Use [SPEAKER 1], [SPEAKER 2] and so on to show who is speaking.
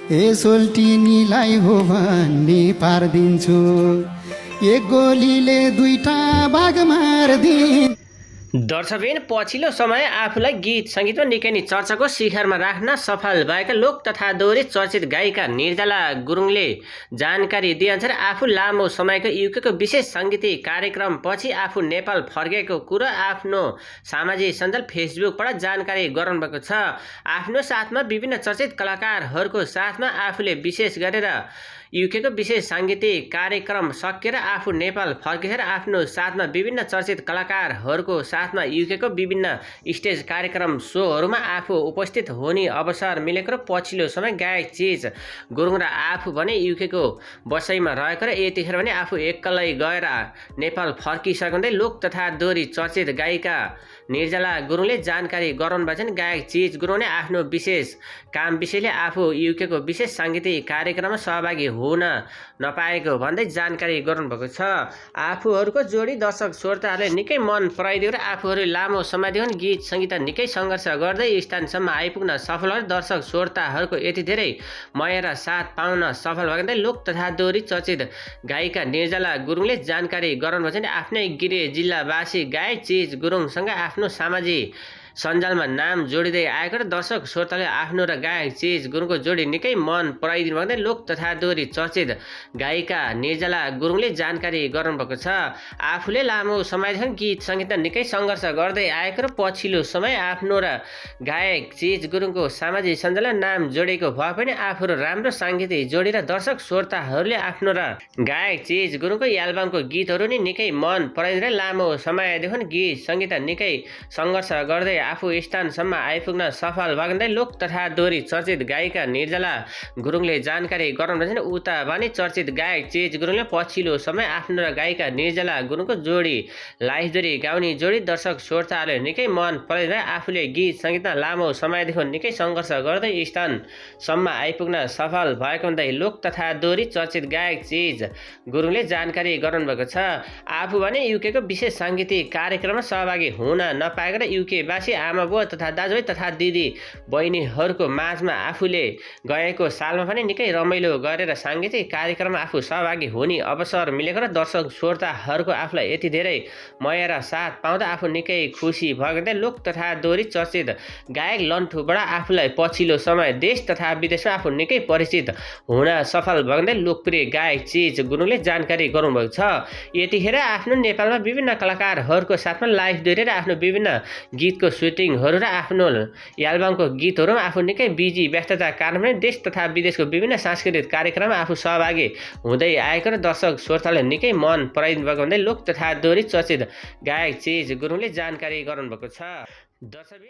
[SPEAKER 1] ए सोल्टिनीलाई हो भन्ने पारिदिन्छु, एक गोलीले दुईटा भाग मार्दिन्।
[SPEAKER 2] दर्शकबिन पछिल्लो समय आफूलाई गीत सङ्गीतमा निकै नै चर्चाको शिखरमा राख्न सफल भएका लोक तथा दोहोरी चर्चित गायिका निर्जला गुरुङले जानकारी दिएअनुसार आफू लामो समयको युकेको विशेष सङ्गीतिक कार्यक्रम पछि आफू नेपाल फर्केको कुरा आफ्नो सामाजिक सञ्जाल फेसबुकबाट जानकारी गराउनुभएको छ। आफ्नो साथमा विभिन्न चर्चित कलाकारहरूको साथमा आफूले विशेष गरेर युकेको विशेष साङ्गीतिक कार्यक्रम सकेर आफू नेपाल फर्केर आफ्नो साथमा विभिन्न चर्चित कलाकारहरूको साथमा युकेको विभिन्न स्टेज कार्यक्रम सोहरूमा आफू उपस्थित हुने अवसर मिलेको र पछिल्लो समय गायक चिज गुरुङ र आफू भने युकेको बसाइमा रहेको र यतिखेर भने आफू एक्लै गएर नेपाल फर्किसक्दै लोक तथा दोहोरी चर्चित गायिका निर्जला गुरुङले जानकारी गराउनुभएको छ। गायक चिज गुरुङले आफ्नो विशेष काम विषयले आफू युकेको विशेष साङ्गीतिक कार्यक्रममा सहभागी हुन नपाएको भन्दै जानकारी गराउनुभएको छ। आफूहरूको जोडी दर्शक श्रोताहरूले निकै मन पराइदियो र आफूहरू लामो समयदेखि गीत सङ्गीत निकै सङ्घर्ष गर्दै स्थानसम्म आइपुग्न सफल भए दर्शक श्रोताहरूको यति धेरै माया र साथ पाउन सफल भएका लोक तथा दोहोरी चर्चित गायिका निर्जला गुरुङले जानकारी गराउनुभएको छ। आफ्नै गृह जिल्लावासी गायक चिज गुरुङसँग आफ्नो सामाजिक सञ्जालमा नाम जोडिँदै आएको र दर्शक श्रोताले आफ्नो र गायक चिज गुरुङको जोडी निकै मन पराइदिनु भएको लोक तथा दोहोरी चर्चित गायिका निर्जला गुरुङले जानकारी गराउनुभएको छ। आफूले लामो समयदेखि गीत सङ्गीतमा निकै सङ्घर्ष गर्दै आएको र पछिल्लो समय आफ्नो र गायक चिज गुरुङको सामाजिक सञ्जालमा नाम जोडेको भए पनि आफू र राम्रो साङ्गीतिक जोडी र दर्शक श्रोताहरूले आफ्नो र गायक चिज गुरुङको एल्बमको गीतहरू नै निकै मन पराइदिएर लामो समयदेखि गीत सङ्गीत निकै सङ्घर्ष गर्दै आफू स्थानसम्म आइपुग्न सफल भएका लोक तथा दोहोरी चर्चित गायिका निर्जला गुरुङले जानकारी गराउनुभएको छ। उता भने चर्चित गायक चिज गुरुङले पछिल्लो समय आफ्नो र गायिका निर्जला गुरुङको जोडी लाइभ जोडी गाउने जोडी दर्शक श्रोताहरूले निकै मन पराइदिएर आफूले गीत सङ्गीतमा लामो समयदेखि निकै सङ्घर्ष गर्दै स्थानसम्म आइपुग्न सफल भएको भन्दै लोक तथा दोहोरी चर्चित गायक चिज गुरुङले जानकारी गराउनुभएको छ। आफू भने युकेको विशेष साङ्गीतिक कार्यक्रममा सहभागी हुन नपाएको र युकेवासी आमा बुवा तथा दाजुभाइ तथा दिदी बहिनीहरूको माझमा आफूले गएको सालमा पनि निकै रमाइलो गरेर साङ्गीतिक कार्यक्रममा आफू सहभागी हुने अवसर मिलेको र दर्शक श्रोताहरूको आफूलाई यति धेरै माया र साथ पाउँदा आफू निकै खुसी भएको लोक तथा दोहोरी चर्चित गायक लन्ठुबाट आफूलाई पछिल्लो समय देश तथा विदेशमा आफू निकै परिचित हुन सफल भएको लोकप्रिय गायक चिज गुरुङले जानकारी गराउनुभएको छ। यतिखेर आफ्नो नेपालमा विभिन्न कलाकारहरूको साथमा लाइभ दोहोरी र आफ्नो विभिन्न गीतको सुटिङहरू र आफ्नो एल्बमको गीतहरूमा आफू निकै बिजी व्यस्तता कारण पनि देश तथा विदेशको विभिन्न सांस्कृतिक कार्यक्रममा आफू सहभागी हुँदै आएको र दर्शक श्रोताले निकै मन पराइदिनु भएको भन्दै लोक तथा दोहोरी चर्चित गायक चिज गुरुङले जानकारी गराउनुभएको छ। दर्शक